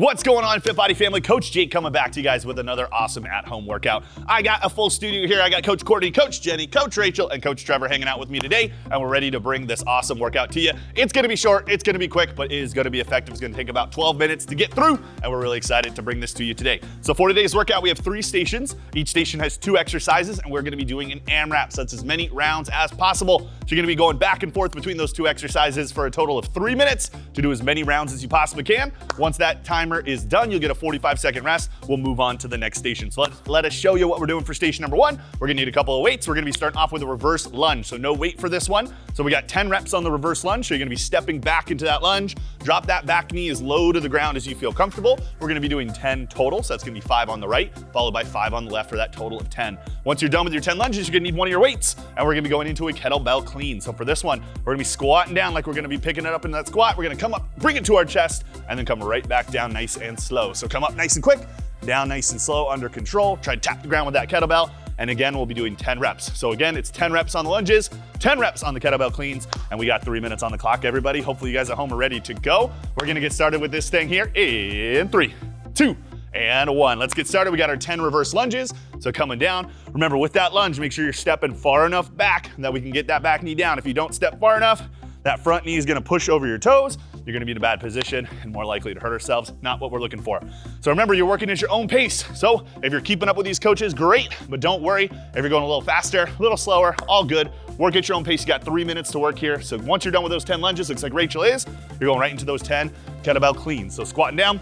What's going on, Fit Body family? Coach Jake coming back to you guys with another awesome at-home workout. I got a full studio here. I got Coach Courtney, Coach Jenny, Coach Rachel, and Coach Trevor hanging out with me today, and we're ready to bring this awesome workout to you. It's gonna be short, it's gonna be quick, but it is gonna be effective. It's gonna take about 12 minutes to get through, and we're really excited to bring this to you today. So for today's workout, we have 3 stations. Each station has 2 exercises, and we're gonna be doing an AMRAP, so that's as many rounds as possible. So you're gonna be going back and forth between those 2 exercises for a total of 3 minutes to do as many rounds as you possibly can. Once that timer is done, you'll get a 45-second rest. We'll move on to the next station. So let us show you what we're doing for station number 1. We're gonna need a couple of weights. We're gonna be starting off with a reverse lunge. So no weight for this one. So we got 10 reps on the reverse lunge. So you're gonna be stepping back into that lunge. Drop that back knee as low to the ground as you feel comfortable. We're gonna be doing 10 total. So that's gonna be 5 on the right, followed by 5 on the left for that total of 10. Once you're done with your 10 lunges, you're gonna need one of your weights. And we're gonna be going into a kettlebell clean. So for this one, we're gonna be squatting down like we're gonna be picking it up in that squat. We're gonna come up, bring it to our chest, and then come right back down nice and slow. So come up nice and quick, down nice and slow, under control. Try to tap the ground with that kettlebell. And again, we'll be doing 10 reps. So again, it's 10 reps on the lunges, 10 reps on the kettlebell cleans, and we got 3 minutes on the clock, everybody. Hopefully you guys at home are ready to go. We're gonna get started with this thing here in 3, 2, and 1. Let's get started. We got our 10 reverse lunges. So coming down, remember with that lunge, make sure you're stepping far enough back that we can get that back knee down. If you don't step far enough, that front knee is gonna push over your toes. You're gonna be in a bad position and more likely to hurt ourselves. Not what we're looking for. So remember, you're working at your own pace. So if you're keeping up with these coaches, great, but don't worry. If you're going a little faster, a little slower, all good. Work at your own pace. You got 3 minutes to work here. So once you're done with those 10 lunges, looks like Rachel is, you're going right into those 10 kettlebell cleans. So squatting down,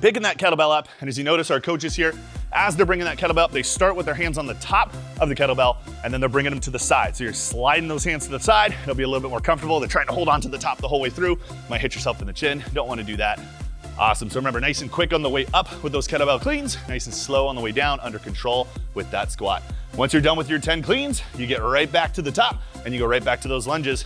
picking that kettlebell up, and as you notice, our coaches here, as they're bringing that kettlebell up, they start with their hands on the top of the kettlebell, and then they're bringing them to the side. So you're sliding those hands to the side. It'll be a little bit more comfortable. They're trying to hold on to the top the whole way through. Might hit yourself in the chin. Don't want to do that. Awesome. So remember, nice and quick on the way up with those kettlebell cleans, nice and slow on the way down, under control with that squat. Once you're done with your 10 cleans, you get right back to the top, and you go right back to those lunges.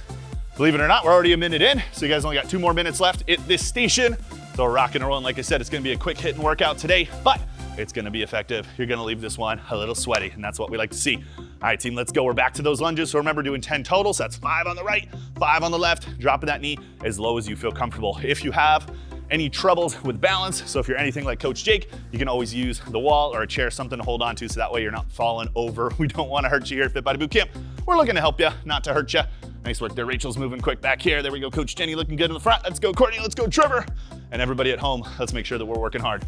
Believe it or not, we're already a minute in, so you guys only got 2 more minutes left at this station. So we're rocking and rolling. Like I said, it's gonna be a quick hitting workout today, but it's gonna be effective. You're gonna leave this one a little sweaty, and that's what we like to see. All right, team, let's go. We're back to those lunges. So remember, doing 10 total, so that's 5 on the right, 5 on the left, dropping that knee as low as you feel comfortable. If you have any troubles with balance, so if you're anything like Coach Jake, you can always use the wall or a chair, something to hold on to, so that way you're not falling over. We don't wanna hurt you here at Fit Body Boot Camp. We're looking to help you, not to hurt you. Nice work there. Rachel's moving quick back here. There we go. Coach Jenny looking good in the front. Let's go, Courtney. Let's go, Trevor. And everybody at home, let's make sure that we're working hard.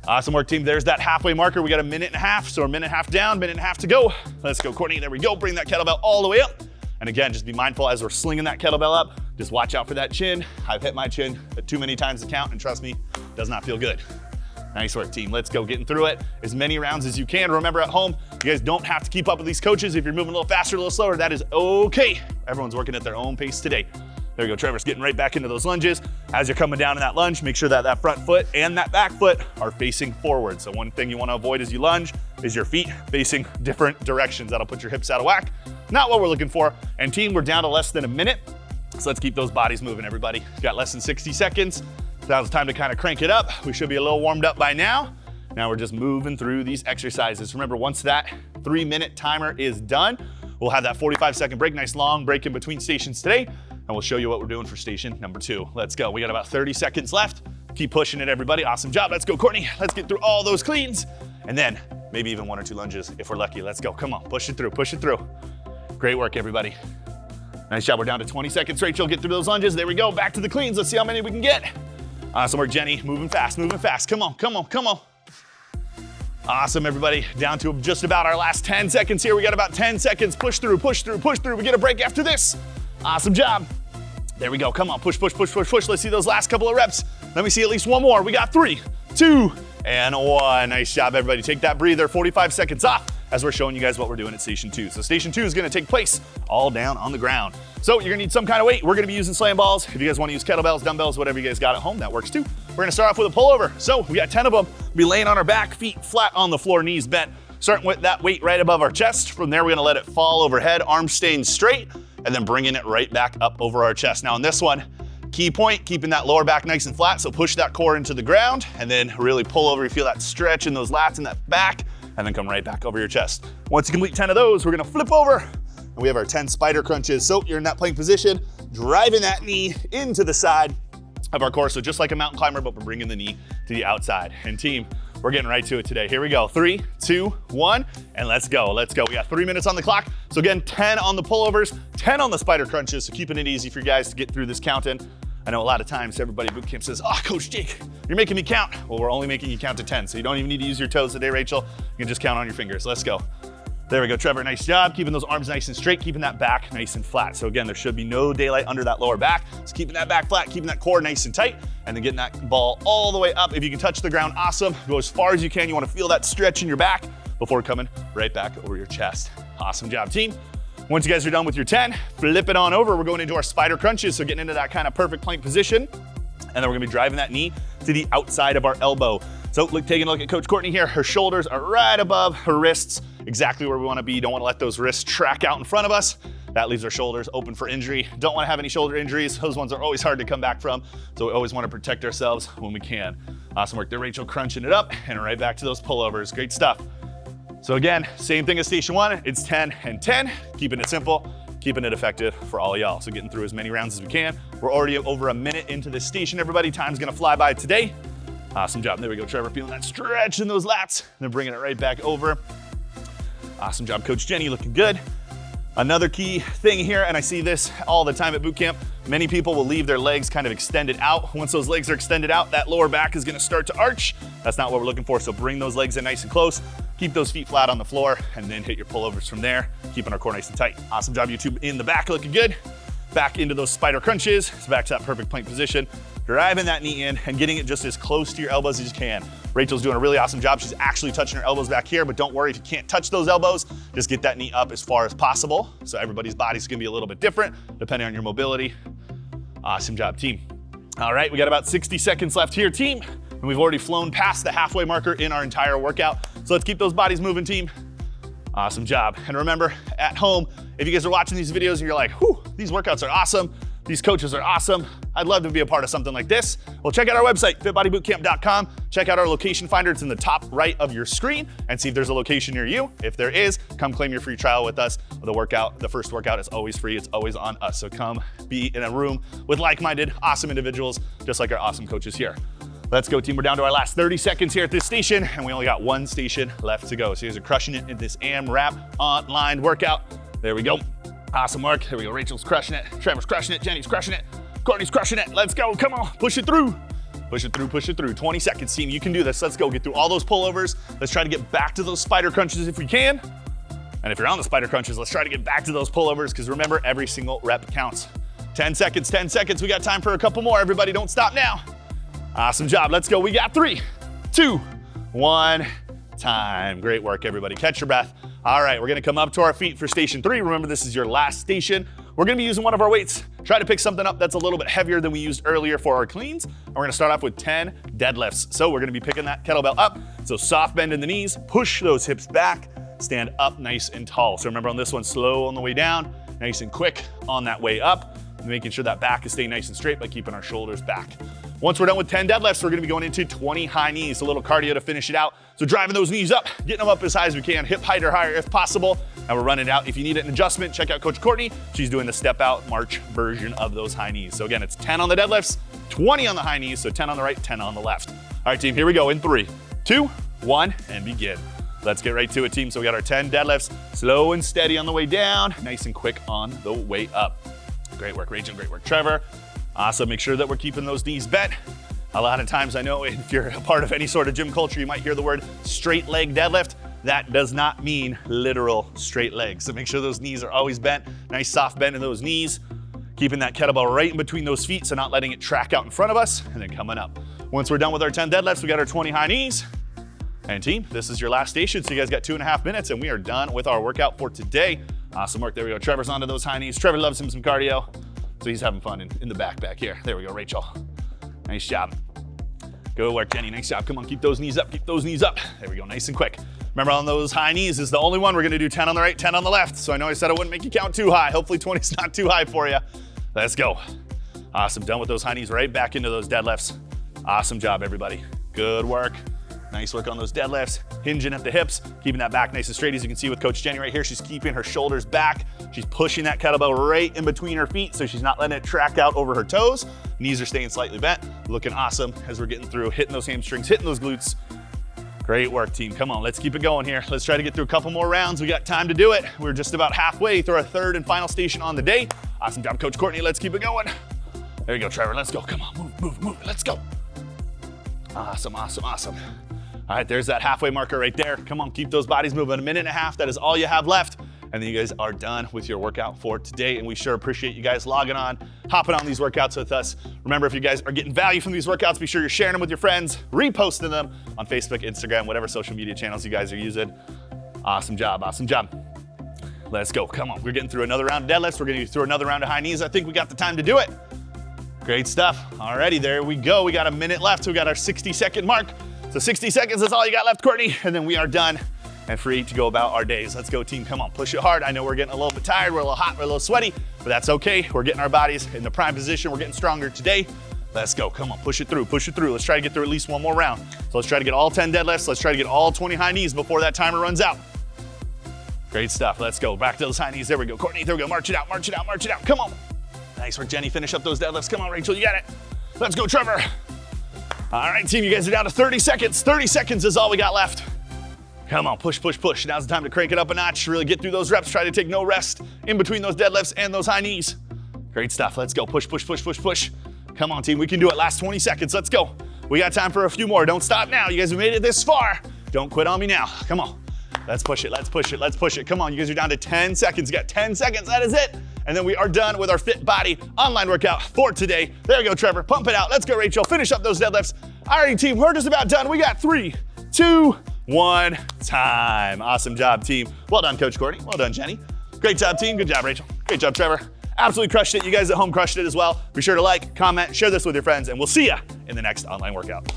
Awesome work, team. There's that halfway marker. We got a minute and a half. So a minute and a half down, minute and a half to go. Let's go, Courtney. There we go. Bring that kettlebell all the way up. And again, just be mindful as we're slinging that kettlebell up. Just watch out for that chin. I've hit my chin too many times to count, and trust me, it does not feel good. Nice work, team. Let's go, getting through it. As many rounds as you can. Remember, at home, you guys don't have to keep up with these coaches. If you're moving a little faster, a little slower, that is okay. Everyone's working at their own pace today. There we go. Trevor's getting right back into those lunges. As you're coming down in that lunge, make sure that that front foot and that back foot are facing forward. So one thing you want to avoid as you lunge is your feet facing different directions. That'll put your hips out of whack. Not what we're looking for. And team, we're down to less than a minute. So let's keep those bodies moving, everybody. Got less than 60 seconds. Now it's time to kind of crank it up. We should be a little warmed up by now. Now we're just moving through these exercises. Remember, once that 3-minute timer is done, we'll have that 45-second break, nice long break in between stations today, and we'll show you what we're doing for station number 2. Let's go. We got about 30 seconds left. Keep pushing it, everybody. Awesome job. Let's go, Courtney. Let's get through all those cleans, and then maybe even 1 or 2 lunges if we're lucky. Let's go. Come on, push it through, push it through. Great work, everybody. Nice job. We're down to 20 seconds. Rachel, get through those lunges. There we go. Back to the cleans. Let's see how many we can get. Awesome work, Jenny. Moving fast, moving fast. Come on, come on, come on. Awesome, everybody. Down to just about our last 10 seconds here. We got about 10 seconds. Push through, push through, push through. We get a break after this. Awesome job. There we go. Come on, push, push, push, push, push. Let's see those last couple of reps. Let me see at least one more. We got 3, 2, and 1. Nice job, everybody. Take that breather. 45 seconds off as we're showing you guys what we're doing at station 2. So station 2 is gonna take place all down on the ground. So you're gonna need some kind of weight. We're gonna be using slam balls. If you guys wanna use kettlebells, dumbbells, whatever you guys got at home, that works too. We're gonna start off with a pullover. So we got 10 of them. We'll be laying on our back, feet flat on the floor, knees bent. Starting with that weight right above our chest. From there, we're gonna let it fall overhead, arms staying straight, and then bringing it right back up over our chest. Now on this one, key point, keeping that lower back nice and flat. So push that core into the ground and then really pull over. You feel that stretch in those lats and that back, and then come right back over your chest. Once you complete 10 of those, we're gonna flip over, and we have our 10 spider crunches. So you're in that plank position, driving that knee into the side, of our core. So just like a mountain climber, but we're bringing the knee to the outside. And team, we're getting right to it today. Here we go. 3, 2, 1, and let's go. Let's go. We got 3 minutes on the clock. So again, 10 on the pullovers, 10 on the spider crunches. So keeping it easy for you guys to get through this count-in. I know a lot of times everybody at boot camp says, oh, Coach Jake, you're making me count. Well, we're only making you count to 10. So you don't even need to use your toes today, Rachel. You can just count on your fingers. Let's go. There we go, Trevor, nice job. Keeping those arms nice and straight, keeping that back nice and flat. So again, there should be no daylight under that lower back. So keeping that back flat, keeping that core nice and tight, and then getting that ball all the way up. If you can touch the ground, awesome. Go as far as you can. You wanna feel that stretch in your back before coming right back over your chest. Awesome job, team. Once you guys are done with your 10, flip it on over. We're going into our spider crunches, so getting into that kind of perfect plank position. And then we're gonna be driving that knee to the outside of our elbow. So taking a look at Coach Courtney here, her shoulders are right above her wrists, exactly where we wanna be. Don't wanna let those wrists track out in front of us. That leaves our shoulders open for injury. Don't wanna have any shoulder injuries. Those ones are always hard to come back from. So we always wanna protect ourselves when we can. Awesome work there, Rachel, crunching it up and right back to those pullovers. Great stuff. So again, same thing as station 1. It's 10 and 10, keeping it simple, keeping it effective for all y'all. So getting through as many rounds as we can. We're already over a minute into this station, everybody. Time's gonna fly by today. Awesome job. There we go, Trevor, feeling that stretch in those lats. And then bringing it right back over. Awesome job, Coach Jenny, looking good. Another key thing here, and I see this all the time at boot camp, many people will leave their legs kind of extended out. Once those legs are extended out, that lower back is gonna start to arch. That's not what we're looking for, so bring those legs in nice and close. Keep those feet flat on the floor, and then hit your pullovers from there, keeping our core nice and tight. Awesome job, YouTube, in the back, looking good. Back into those spider crunches, so back to that perfect plank position. Driving that knee in and getting it just as close to your elbows as you can. Rachel's doing a really awesome job. She's actually touching her elbows back here, but don't worry if you can't touch those elbows, just get that knee up as far as possible. So everybody's body's gonna be a little bit different depending on your mobility. Awesome job, team. All right, we got about 60 seconds left here, team. And we've already flown past the halfway marker in our entire workout. So let's keep those bodies moving, team. Awesome job. And remember, at home, if you guys are watching these videos and you're like, whew, these workouts are awesome, these coaches are awesome, I'd love to be a part of something like this. Well, check out our website, fitbodybootcamp.com. Check out our location finder. It's in the top right of your screen, and see if there's a location near you. If there is, come claim your free trial with us. The first workout is always free. It's always on us. So come be in a room with like-minded, awesome individuals, just like our awesome coaches here. Let's go, team. We're down to our last 30 seconds here at this station, and we only got one station left to go. So you guys are crushing it in this AMRAP online workout. There we go. Awesome work. There we go. Rachel's crushing it. Trevor's crushing it. Jenny's crushing it. Courtney's crushing it. Let's go. Come on. Push it through. Push it through. Push it through. 20 seconds, team. You can do this. Let's go. Get through all those pullovers. Let's try to get back to those spider crunches if we can. And if you're on the spider crunches, let's try to get back to those pullovers, because remember, every single rep counts. 10 seconds. 10 seconds. We got time for a couple more. Everybody, don't stop now. Awesome job. Let's go. We got 3, 2, 1. Time. Great work, everybody. Catch your breath. All right, we're gonna come up to our feet for station 3. Remember, this is your last station. We're gonna be using one of our weights. Try to pick something up that's a little bit heavier than we used earlier for our cleans. And we're gonna start off with 10 deadlifts. So we're gonna be picking that kettlebell up. So soft bend in the knees, push those hips back, stand up nice and tall. So remember, on this one, slow on the way down, nice and quick on that way up, making sure that back is staying nice and straight by keeping our shoulders back. Once we're done with 10 deadlifts, we're gonna be going into 20 high knees, a little cardio to finish it out. So driving those knees up, getting them up as high as we can, hip height or higher if possible, and we're running it out. If you need an adjustment, check out Coach Courtney. She's doing the step out march version of those high knees. So again, it's 10 on the deadlifts, 20 on the high knees, so 10 on the right, 10 on the left. All right, team, here we go in 3, 2, 1, and begin. Let's get right to it, team. So we got our 10 deadlifts, slow and steady on the way down, nice and quick on the way up. Great work, Rachel, great work, Trevor. Awesome, make sure that we're keeping those knees bent. A lot of times, I know if you're a part of any sort of gym culture, you might hear the word straight leg deadlift. That does not mean literal straight legs. So make sure those knees are always bent. Nice soft bend in those knees. Keeping that kettlebell right in between those feet, so not letting it track out in front of us, and then coming up. Once we're done with our 10 deadlifts, we got our 20 high knees. And team, this is your last station, so you guys got 2.5 minutes, and we are done with our workout for today. Awesome work, there we go. Trevor's onto those high knees. Trevor loves him some cardio, so he's having fun in the back here. There we go, Rachel. Nice job. Good work, Jenny, nice job. Come on, keep those knees up, keep those knees up. There we go, nice and quick. Remember, on those high knees is the only one. We're gonna do 10 on the right, 10 on the left. So I know I said I wouldn't make you count too high. Hopefully 20 is not too high for you. Let's go. Awesome, done with those high knees, right back into those deadlifts. Awesome job, everybody. Good work. Nice work on those deadlifts, hinging at the hips, keeping that back nice and straight. As you can see with Coach Jenny right here, she's keeping her shoulders back. She's pushing that kettlebell right in between her feet, so she's not letting it track out over her toes. Knees are staying slightly bent. Looking awesome as we're getting through, hitting those hamstrings, hitting those glutes. Great work, team. Come on, let's keep it going here. Let's try to get through a couple more rounds. We got time to do it. We're just about halfway through our third and final station on the day. Awesome job, Coach Courtney. Let's keep it going. There you go, Trevor. Let's go. Come on, move, move, move. Let's go. Awesome, awesome, awesome. All right, there's that halfway marker right there. Come on, keep those bodies moving. A minute and a half, that is all you have left. And then you guys are done with your workout for today. And we sure appreciate you guys logging on, hopping on these workouts with us. Remember, if you guys are getting value from these workouts, be sure you're sharing them with your friends, reposting them on Facebook, Instagram, whatever social media channels you guys are using. Awesome job, awesome job. Let's go, come on. We're getting through another round of deadlifts. We're gonna get through another round of high knees. I think we got the time to do it. Great stuff. Alrighty, there we go. We got a minute left. So we got our 60-second mark. So 60 seconds is all you got left, Courtney, and then we are done and free to go about our days. Let's go, team. Come on, push it hard. I know we're getting a little bit tired, we're a little hot, we're a little sweaty, but that's okay. We're getting our bodies in the prime position. We're getting stronger today. Let's go. Come on, push it through, push it through. Let's try to get through at least one more round. So let's try to get all 10 deadlifts. Let's try to get all 20 high knees before that timer runs out. Great stuff. Let's go. Back to those high knees. There we go. Courtney, there we go. March it out, march it out, march it out. Come on. Nice work, Jenny. Finish up those deadlifts. Come on, Rachel, you got it. Let's go, Trevor. All right, team, you guys are down to 30 seconds. 30 seconds is all we got left. Come on, push, push, push. Now's the time to crank it up a notch, really get through those reps. Try to take no rest in between those deadlifts and those high knees. Great stuff. Let's go. Push, push, push, push, push. Come on, team. We can do it. Last 20 seconds. Let's go. We got time for a few more. Don't stop now. You guys have made it this far. Don't quit on me now. Come on. Let's push it. Let's push it. Let's push it. Come on. You guys are down to 10 seconds. You got 10 seconds. That is it. And then we are done with our Fit Body online workout for today. There you go, Trevor. Pump it out. Let's go, Rachel. Finish up those deadlifts. All right, team. We're just about done. We got 3, 2, 1, time. Awesome job, team. Well done, Coach Courtney. Well done, Jenny. Great job, team. Good job, Rachel. Great job, Trevor. Absolutely crushed it. You guys at home crushed it as well. Be sure to like, comment, share this with your friends, and we'll see ya in the next online workout.